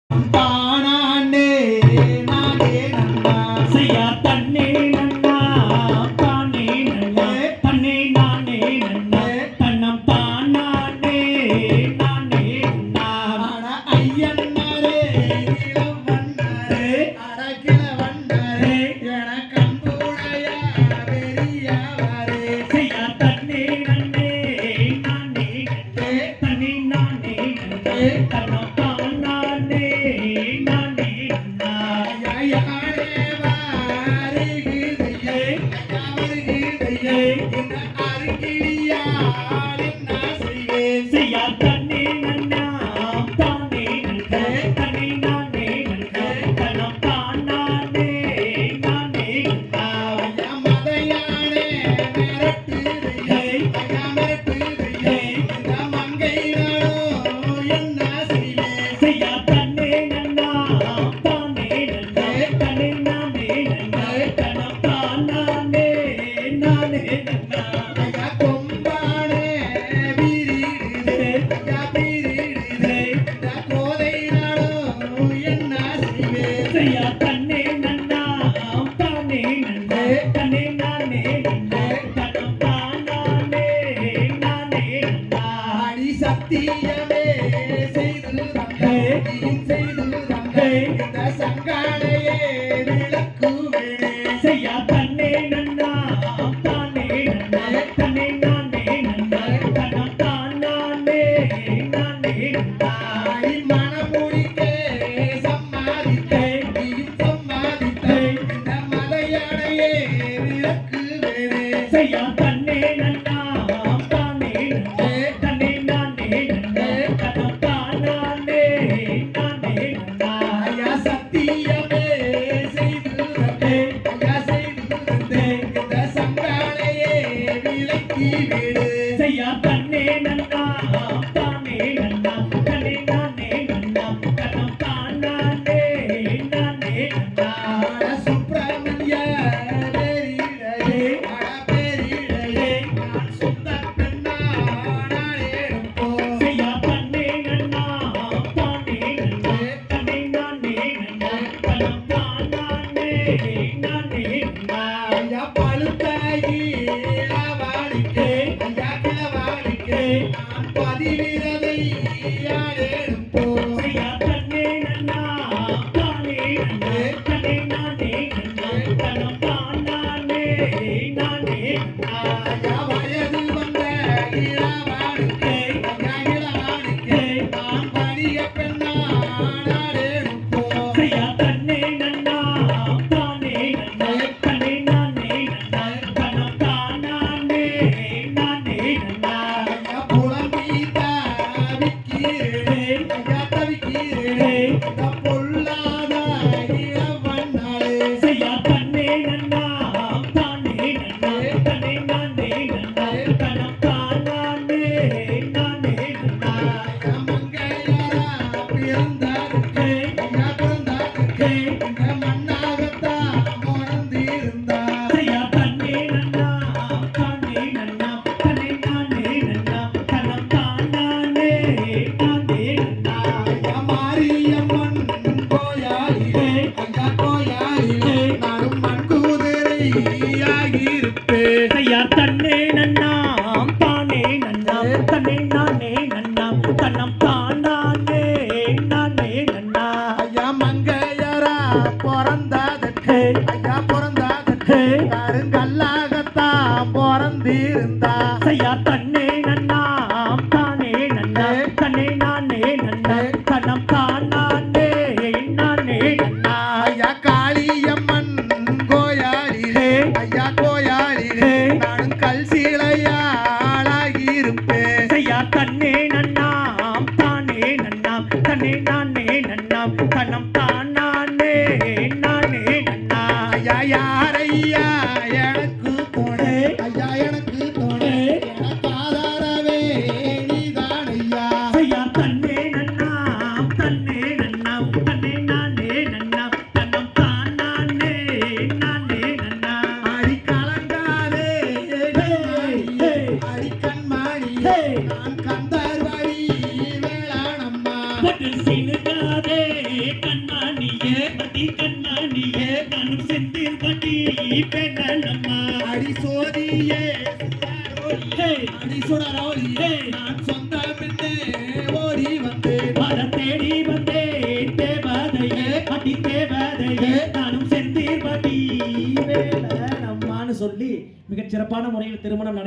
தானானே நானே நன்னா செய்யா தன்னே நன்னா தானே நன்னா தன்னே நானே நன்னா தன்னம் தானானே நானே நன்னா அட ஐயன்னாரே இளம் வந்தாரே அடக்கில வந்தாரே என கண்புடைய பெரியவரே செய்யா தன்னே நன்னே நானே நன்னே தன்னே நானே நன்னே தன்னம் தானானே நானே நன்னா யாரே வாருகுதையே யாவருகுதையே இந்த அருகிலியால் என்ன செய்வேன் செய்யா தன்னே நன்னா தானே நன்னா தன்னே நானே நன்னா தன்னம் தானானே நானே நன்னா மதையானே மிரட்டுதையே மிரட்டுதையே இந்த மங்கை நானும் என்ன செய்வேன் செய்யா தன்னே நன்னா தானே நன்னா தன்னே நானே நன்னா தன்னம் தானானே நானே நன்னா கொம்பானே வீரிடுதே வீரிடுதே இந்த கோதை நானும் என்ன செய்வேன் செய்யா தன்னே நன்னா தானே நன்னா தன்னே நானே நன்னா தன்னம் தானானே நானே நன்னா அடி சத்தியமே செய்து தந்தே செய்து தந்தே இந்த சங்கானையே விளக்குவேனே செய்யா தன்னே நன்னா தானே நன்னா தன்னே நானே நன்னா தன்னம் தானானே நானே நன்னா அடி மனமுடிக்கே சம்மாதித்தே நீயும் சம்மாதித்தே இந்த மதையானையே விளக்குவேனே செய்யா தன்னே நன்னா தானே நன்னா தன்னே நானே நன்னா தன்னம் தானானே நானே நன்னா ஐயா சத்தியமே செய்து தந்தே ஐயா செய்து தந்தே இந்த சங்கானையே விளக்கி விடு செய்யா தன்னே நன்னா தானே நன்னா தன்னே நானே நன்னா தன்னம் தானானே நானே நன்னா அட சுப்பிரமணிய பேரிடையே அட பேரிடையே நான் சொந்த பெண்ணா நானேடும் போ செய்யா தன்னே நன்னா தானே நன்னா தன்னே நானே நன்னா தன்னம் தானானே நானே நன்னா ஐயா பழுத்தாகி இளவாடிக்கே ஐயா கிளவாடிக்கே நான் பதிவிரதை யாரேடும் போ செய்யா தன்னே நன்னா தானே நன்னா தன்னே நானே நன்னா தன்னம் தானானே நானே நன்னா ஐயா வயது வந்த இளவாடிக்கே ஐயா இளவாடிக்கே நான் படிய பெண்ணா நானேடும் போ செய்யா தன்னே நன்னா தானே நன்னா தன்னே நானே நன்னா தன்னம் தானானே நானே நன்னா ஐயா புலம்பி தவிக்கிறேனே ஐயா தவிக்கிறேனே இந்த பொல்லாத இளவண்ணாளே செய்யா தன்னே நன்னா தானே நன்னா தன்னே நானே நன்னா தன்னம் தானானே நானே நன்னா ஐயா மங்கையரா பிறந்தாருக்கு ஐயா பிறந்தாருக்கு இந்த மண்ணாகத்தான் பிறந்திருந்தா செய்யா தன்னே நன்னா தானே நன்னா தன்னே நானே நன்னா தன்னம் தானானே நானே நன்னா ஐயா மாரியம்மன் கோயாயிலே ஐயா கோயாயிலே நானும் மண்குதிரை ஆகியிருப்பேன் செய்யா தன்னே நன்னா தானே நன்னா தன்னே நானே நன்னா தன்னம் தானானே நானே நன்னா ஐயா மங்கையரா பிறந்ததற்கு ஐயா பிறந்ததற்கு கருங்கல்லாகத்தான் பிறந்திருந்தா செய்யா தன்னே நன்னா தானே நன்னா தன்னே நானே நன்னா தன்னம் தானானே நானே நன்னா ஐயா காளியம்மன் கோயாளிலே ஐயா கோயாளிலே நானும் கல் சீலையாளாகியிருப்பேன் செய்யா தன்னே நன்னா தானே நன்னா தன்னே நானே நன்னா தன்னம் தானானே நானே நன்னா ஐயா யாரையா எனக்கு தோணே ஐயா எனக்கு தோணே எனக்கு ஆதாரவே நீதான் ஐயா செய்யா தன்னே நன்னா தன்னே நன்னா தன்னே நானே நன்னா தன்னம் தானானே நானே நன்னா அடி கலங்காதே அடிக்கண்மாணி நான் கந்தர்வழி வேளாணம்மா பட்டு சினுகாதே பட்டி கண்ணாடியே நானும் செந்தீர் பட்டி பெண்ணம்மா அடி சோதியே அடி சுடரோலியே நான் சொந்த பின்னே ஓடி வந்தேன் வர தேடி வந்தேன் தேவதையே அடி தேவதையே நானும் செந்தீர் பட்டி வேலம்மான்னு சொல்லி மிகச் சிறப்பான முறையில் திருமணம்